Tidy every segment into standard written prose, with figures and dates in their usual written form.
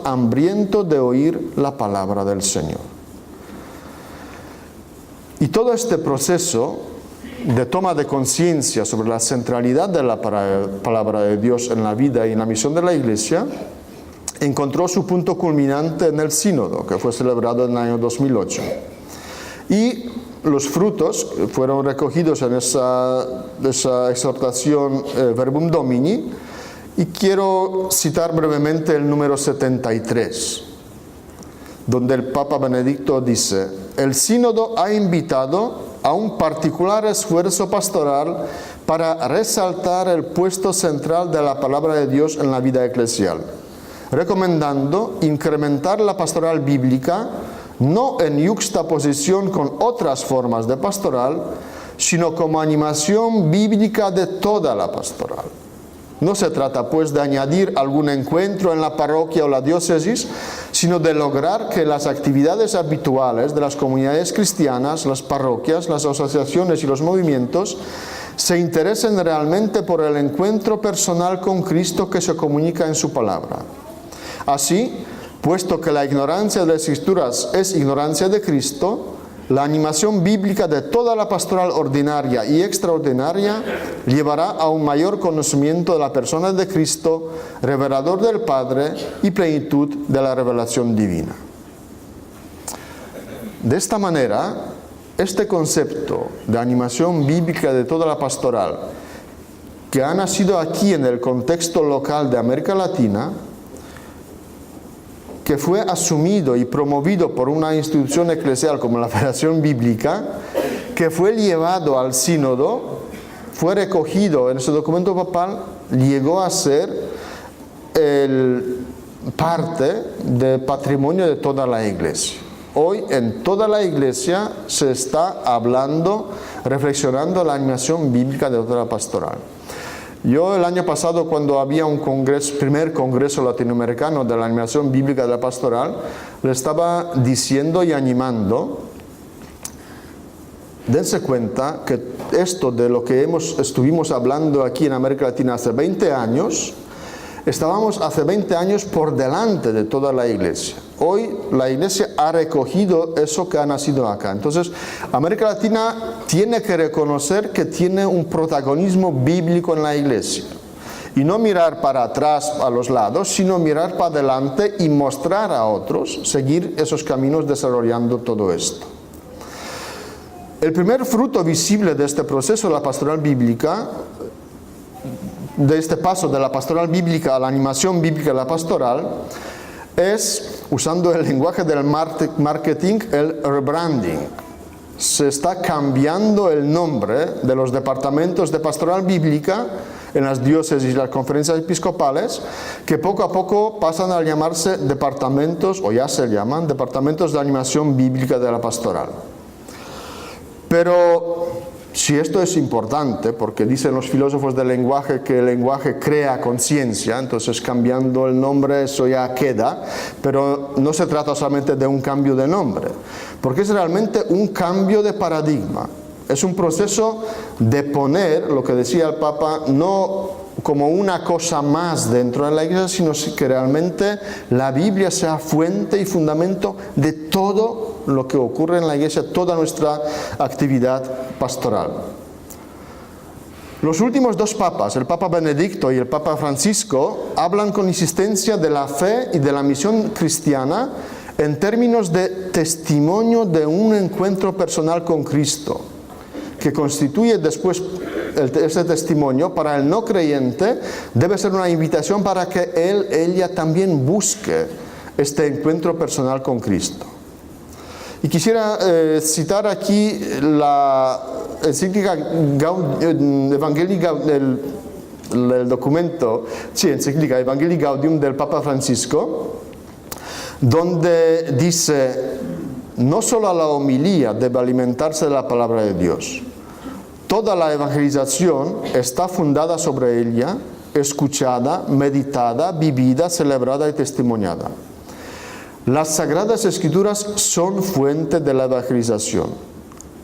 hambriento de oír la palabra del Señor. Y todo este proceso de toma de conciencia sobre la centralidad de la palabra de Dios en la vida y en la misión de la Iglesia encontró su punto culminante en el sínodo, que fue celebrado en el año 2008. Y los frutos fueron recogidos en esa exhortación Verbum Domini, y quiero citar brevemente el número 73, donde el Papa Benedicto dice: el sínodo ha invitado a un particular esfuerzo pastoral para resaltar el puesto central de la palabra de Dios en la vida eclesial, recomendando incrementar la pastoral bíblica no en yuxtaposición con otras formas de pastoral, sino como animación bíblica de toda la pastoral. No se trata pues de añadir algún encuentro en la parroquia o la diócesis, sino de lograr que las actividades habituales de las comunidades cristianas, las parroquias, las asociaciones y los movimientos se interesen realmente por el encuentro personal con Cristo que se comunica en su palabra. Así, puesto que la ignorancia de las Escrituras es ignorancia de Cristo, la animación bíblica de toda la pastoral ordinaria y extraordinaria llevará a un mayor conocimiento de la persona de Cristo, revelador del Padre y plenitud de la revelación divina. De esta manera, este concepto de animación bíblica de toda la pastoral, que ha nacido aquí en el contexto local de América Latina, que fue asumido y promovido por una institución eclesial como la Federación Bíblica, que fue llevado al sínodo, fue recogido en ese documento papal, llegó a ser parte del patrimonio de toda la Iglesia. Hoy en toda la Iglesia se está hablando, reflexionando la animación bíblica de toda la pastoral. Yo el año pasado, cuando había un primer congreso latinoamericano de la animación bíblica de la pastoral, le estaba diciendo y animando: dense cuenta que esto de lo que estuvimos hablando aquí en América Latina hace 20 años, estábamos hace 20 años por delante de toda la Iglesia. Hoy la Iglesia ha recogido eso que ha nacido acá. Entonces, América Latina tiene que reconocer que tiene un protagonismo bíblico en la Iglesia. Y no mirar para atrás, a los lados, sino mirar para adelante y mostrar a otros, seguir esos caminos desarrollando todo esto. El primer fruto visible de este proceso de la pastoral bíblica, de este paso de la pastoral bíblica a la animación bíblica de la pastoral, es, usando el lenguaje del marketing, el rebranding. Se está cambiando el nombre de los departamentos de pastoral bíblica en las diócesis y las conferencias episcopales, que poco a poco pasan a llamarse departamentos, o ya se llaman, departamentos de animación bíblica de la pastoral. Pero si esto es importante, porque dicen los filósofos del lenguaje que el lenguaje crea conciencia, entonces cambiando el nombre eso ya queda, pero no se trata solamente de un cambio de nombre, porque es realmente un cambio de paradigma. Es un proceso de poner, lo que decía el Papa, no como una cosa más dentro de la Iglesia, sino que realmente la Biblia sea fuente y fundamento de todo lo que ocurre en la Iglesia, toda nuestra actividad pastoral. Los últimos dos papas, el Papa Benedicto y el Papa Francisco, hablan con insistencia de la fe y de la misión cristiana en términos de testimonio de un encuentro personal con Cristo, que constituye después ese testimonio para el no creyente, debe ser una invitación para que ella también busque este encuentro personal con Cristo. Y quisiera citar aquí la encíclica Evangelii Gaudium, el documento, encíclica Evangelii Gaudium del Papa Francisco, donde dice: no solo la homilía debe alimentarse de la palabra de Dios, toda la evangelización está fundada sobre ella, escuchada, meditada, vivida, celebrada y testimoniada. Las Sagradas Escrituras son fuente de la evangelización.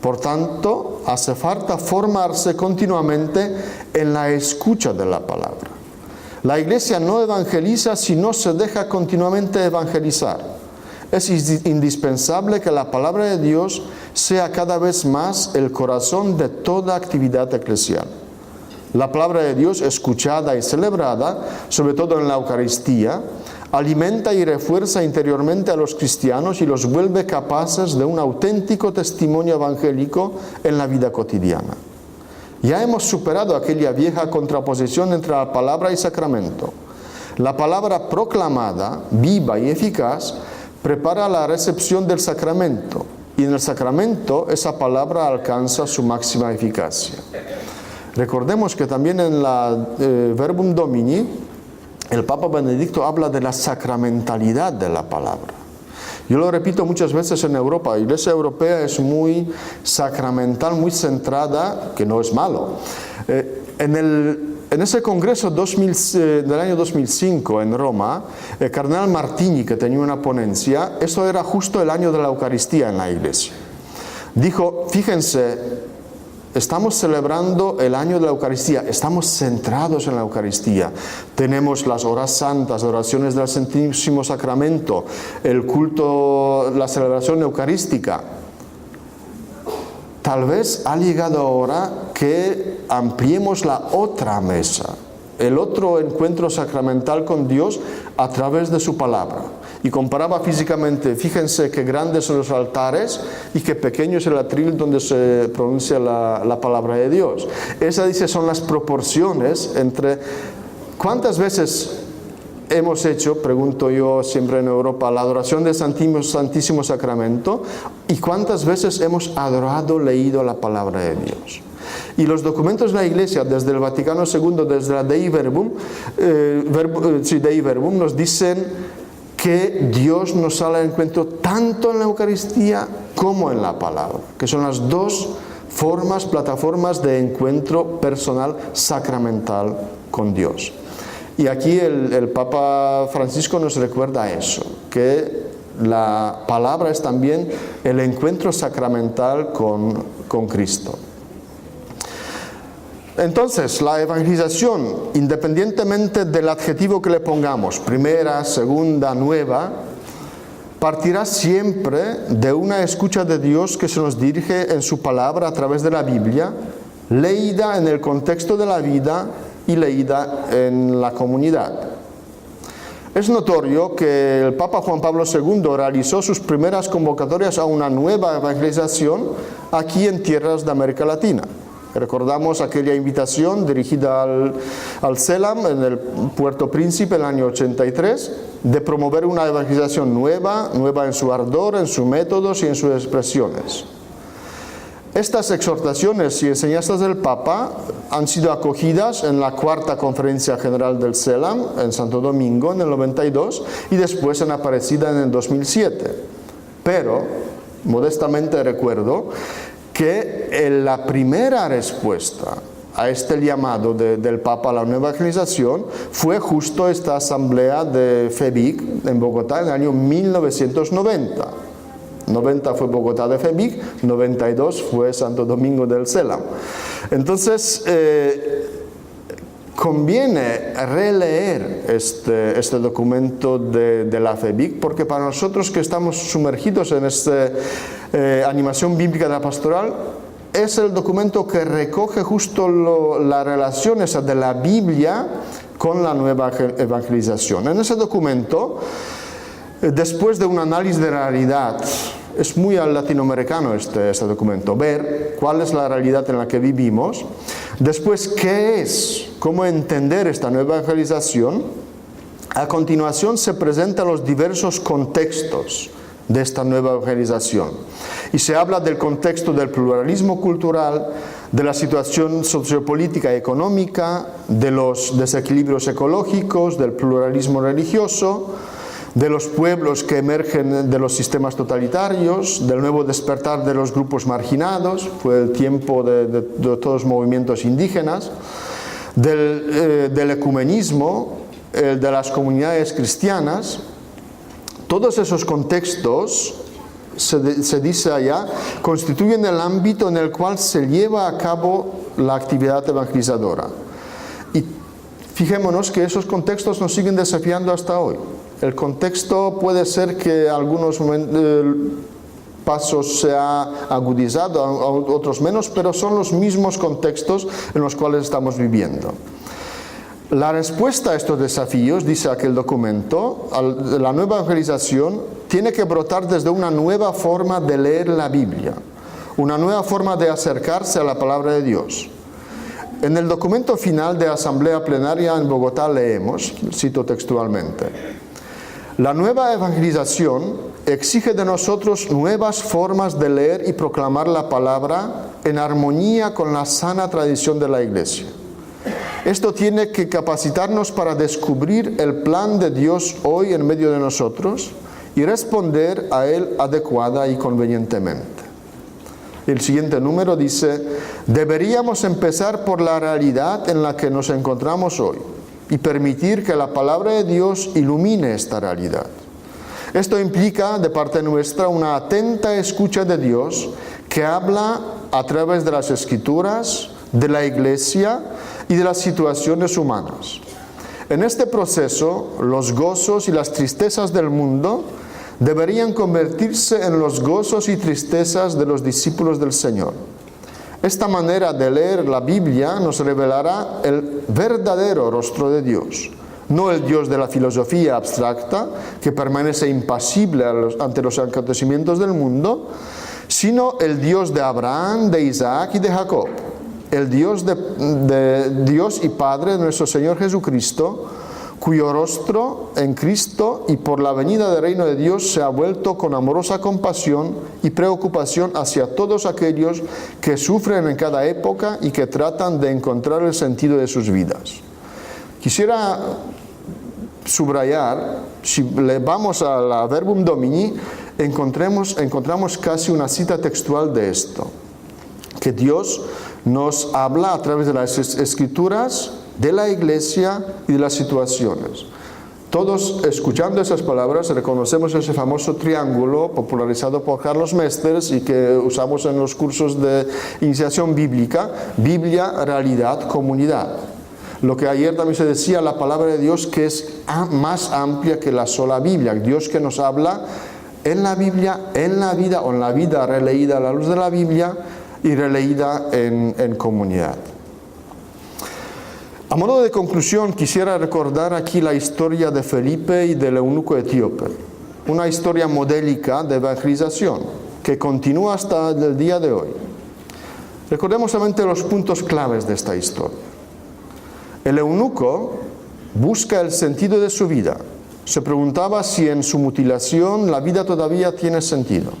Por tanto, hace falta formarse continuamente en la escucha de la palabra. La iglesia no evangeliza si no se deja continuamente evangelizar. Es indispensable que la palabra de Dios sea cada vez más el corazón de toda actividad eclesial. La palabra de Dios, escuchada y celebrada, sobre todo en la Eucaristía, alimenta y refuerza interiormente a los cristianos y los vuelve capaces de un auténtico testimonio evangélico en la vida cotidiana. Ya hemos superado aquella vieja contraposición entre la palabra y sacramento. La palabra proclamada, viva y eficaz, prepara la recepción del sacramento, y en el sacramento esa palabra alcanza su máxima eficacia. Recordemos que también en la Verbum Domini, el Papa Benedicto habla de la sacramentalidad de la palabra. Yo lo repito muchas veces en Europa, la Iglesia Europea es muy sacramental, muy centrada, que no es malo. En ese congreso del año 2005 en Roma, el cardenal Martini, que tenía una ponencia, eso era justo el año de la Eucaristía en la Iglesia. Dijo, fíjense, estamos celebrando el año de la Eucaristía, estamos centrados en la Eucaristía. Tenemos las horas santas, oraciones del Santísimo Sacramento, el culto, la celebración eucarística. Tal vez ha llegado ahora que ampliemos la otra mesa, el otro encuentro sacramental con Dios a través de su palabra. Y comparaba físicamente, fíjense qué grandes son los altares y qué pequeño es el atril donde se pronuncia la palabra de Dios. Esas, dice, son las proporciones entre cuántas veces hemos hecho, pregunto yo siempre en Europa, la adoración del Santísimo Sacramento y cuántas veces hemos adorado, leído la palabra de Dios. Y los documentos de la Iglesia, desde el Vaticano II, desde la Dei Verbum, nos dicen que Dios nos sale al encuentro tanto en la Eucaristía como en la palabra, que son las dos plataformas de encuentro personal sacramental con Dios. Y aquí el Papa Francisco nos recuerda eso, que la palabra es también el encuentro sacramental con Cristo. Entonces, la evangelización, independientemente del adjetivo que le pongamos, primera, segunda, nueva, partirá siempre de una escucha de Dios que se nos dirige en su palabra a través de la Biblia, leída en el contexto de la vida y leída en la comunidad. Es notorio que el Papa Juan Pablo II realizó sus primeras convocatorias a una nueva evangelización aquí en tierras de América Latina. Recordamos aquella invitación dirigida al CELAM en el Puerto Príncipe en el año 83, de promover una evangelización nueva en su ardor, en sus métodos y en sus expresiones. Estas exhortaciones y enseñanzas del Papa han sido acogidas en la cuarta Conferencia General del CELAM en Santo Domingo en el 92 y después en Aparecida en el 2007. Pero, modestamente recuerdo, que la primera respuesta a este llamado del Papa a la nueva evangelización fue justo esta asamblea de FEBIC en Bogotá en el año 1990. 90 fue Bogotá de FEBIC, 92 fue Santo Domingo del CELAM. Entonces, conviene releer este documento de la FEBIC, porque para nosotros que estamos sumergidos en esta animación bíblica de la pastoral, es el documento que recoge justo la relación esa de la Biblia con la nueva evangelización. En ese documento, después de un análisis de realidad, es muy al latinoamericano este documento, ver cuál es la realidad en la que vivimos, después qué es, cómo entender esta nueva evangelización. A continuación se presentan los diversos contextos de esta nueva evangelización y se habla del contexto del pluralismo cultural, de la situación sociopolítica y económica, de los desequilibrios ecológicos, del pluralismo religioso, de los pueblos que emergen de los sistemas totalitarios, del nuevo despertar de los grupos marginados, fue el tiempo de todos los movimientos indígenas, del ecumenismo, de las comunidades cristianas. Todos esos contextos, se dice allá, constituyen el ámbito en el cual se lleva a cabo la actividad evangelizadora. Y Fijémonos que esos contextos nos siguen desafiando hasta hoy. El contexto puede ser que algunos pasos se ha agudizado, otros menos, pero son los mismos contextos en los cuales estamos viviendo. La respuesta a estos desafíos, dice aquel documento, la nueva evangelización tiene que brotar desde una nueva forma de leer la Biblia, una nueva forma de acercarse a la palabra de Dios. En el documento final de Asamblea Plenaria en Bogotá leemos, cito textualmente: la nueva evangelización exige de nosotros nuevas formas de leer y proclamar la palabra en armonía con la sana tradición de la Iglesia. Esto tiene que capacitarnos para descubrir el plan de Dios hoy en medio de nosotros y responder a él adecuada y convenientemente. El siguiente número dice: deberíamos empezar por la realidad en la que nos encontramos hoy y permitir que la palabra de Dios ilumine esta realidad. Esto implica de parte nuestra una atenta escucha de Dios que habla a través de las Escrituras, de la Iglesia y de las situaciones humanas. En este proceso, los gozos y las tristezas del mundo deberían convertirse en los gozos y tristezas de los discípulos del Señor. Esta manera de leer la Biblia nos revelará el verdadero rostro de Dios, no el Dios de la filosofía abstracta que permanece impasible ante los acontecimientos del mundo, sino el Dios de Abraham, de Isaac y de Jacob, el Dios de Dios y Padre de nuestro Señor Jesucristo, cuyo rostro en Cristo y por la venida del reino de Dios se ha vuelto con amorosa compasión y preocupación hacia todos aquellos que sufren en cada época y que tratan de encontrar el sentido de sus vidas. Quisiera subrayar, si le vamos a la Verbum Domini, encontramos casi una cita textual de esto, que Dios nos habla a través de las Escrituras, de la Iglesia y de las situaciones. Todos, escuchando esas palabras, reconocemos ese famoso triángulo popularizado por Carlos Mesters y que usamos en los cursos de iniciación bíblica: Biblia, realidad, comunidad. Lo que ayer también se decía, la palabra de Dios, que es más amplia que la sola Biblia. Dios que nos habla en la Biblia, en la vida, o en la vida releída a la luz de la Biblia y releída en comunidad. A modo de conclusión, quisiera recordar aquí la historia de Felipe y del eunuco etíope, una historia modélica de evangelización que continúa hasta el día de hoy. Recordemos solamente los puntos claves de esta historia. El eunuco busca el sentido de su vida. Se preguntaba si en su mutilación la vida todavía tiene sentido.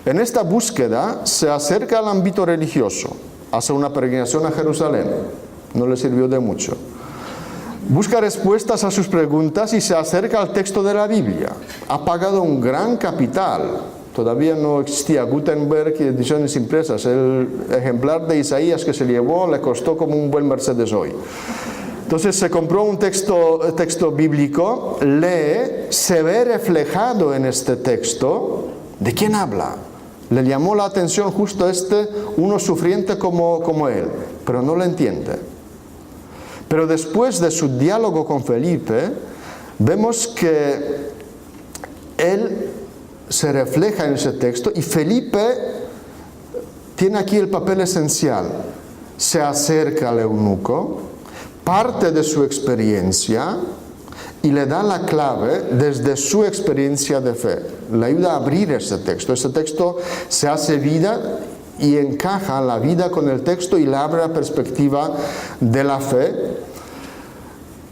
En esta búsqueda se acerca al ámbito religioso, hace una peregrinación a Jerusalén. No le sirvió de mucho. Busca respuestas a sus preguntas y se acerca al texto de la Biblia. Ha pagado un gran capital. Todavía no existía Gutenberg y ediciones impresas. El ejemplar de Isaías que se llevó le costó como un buen Mercedes hoy. Entonces se compró un texto bíblico, lee, se ve reflejado en este texto. ¿De quién habla? Le llamó la atención justo uno sufriente como él, pero no lo entiende. Pero después de su diálogo con Felipe, vemos que él se refleja en ese texto y Felipe tiene aquí el papel esencial. Se acerca al eunuco, parte de su experiencia y le da la clave desde su experiencia de fe. Le ayuda a abrir ese texto. Ese texto se hace vida y encaja la vida con el texto y le abre la perspectiva de la fe.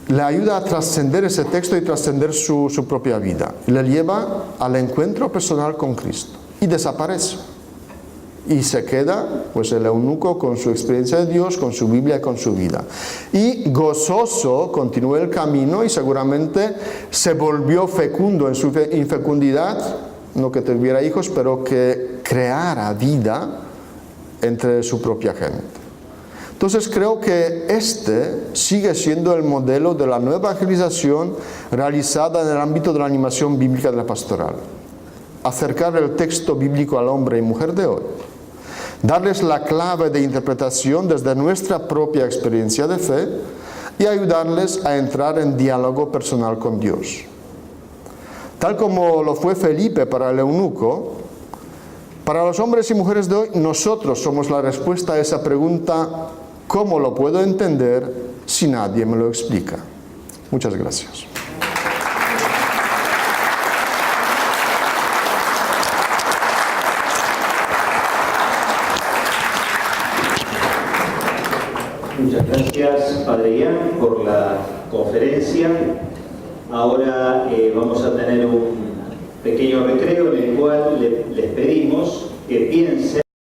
Le ayuda a trascender ese texto y trascender su propia vida. Le lleva al encuentro personal con Cristo y desaparece. Y se queda pues el eunuco con su experiencia de Dios, con su Biblia y con su vida. Y gozoso continuó el camino y seguramente se volvió fecundo en su infecundidad, no que tuviera hijos, pero que creara vida entre su propia gente. Entonces creo que sigue siendo el modelo de la nueva evangelización realizada en el ámbito de la animación bíblica de la pastoral. Acercar el texto bíblico al hombre y mujer de hoy. Darles la clave de interpretación desde nuestra propia experiencia de fe y ayudarles a entrar en diálogo personal con Dios. Tal como lo fue Felipe para el eunuco, para los hombres y mujeres de hoy, nosotros somos la respuesta a esa pregunta: ¿cómo lo puedo entender si nadie me lo explica? Muchas gracias. Muchas gracias, Padre Ian, por la conferencia. Ahora vamos a tener un pequeño recreo en el cual les pedimos que piensen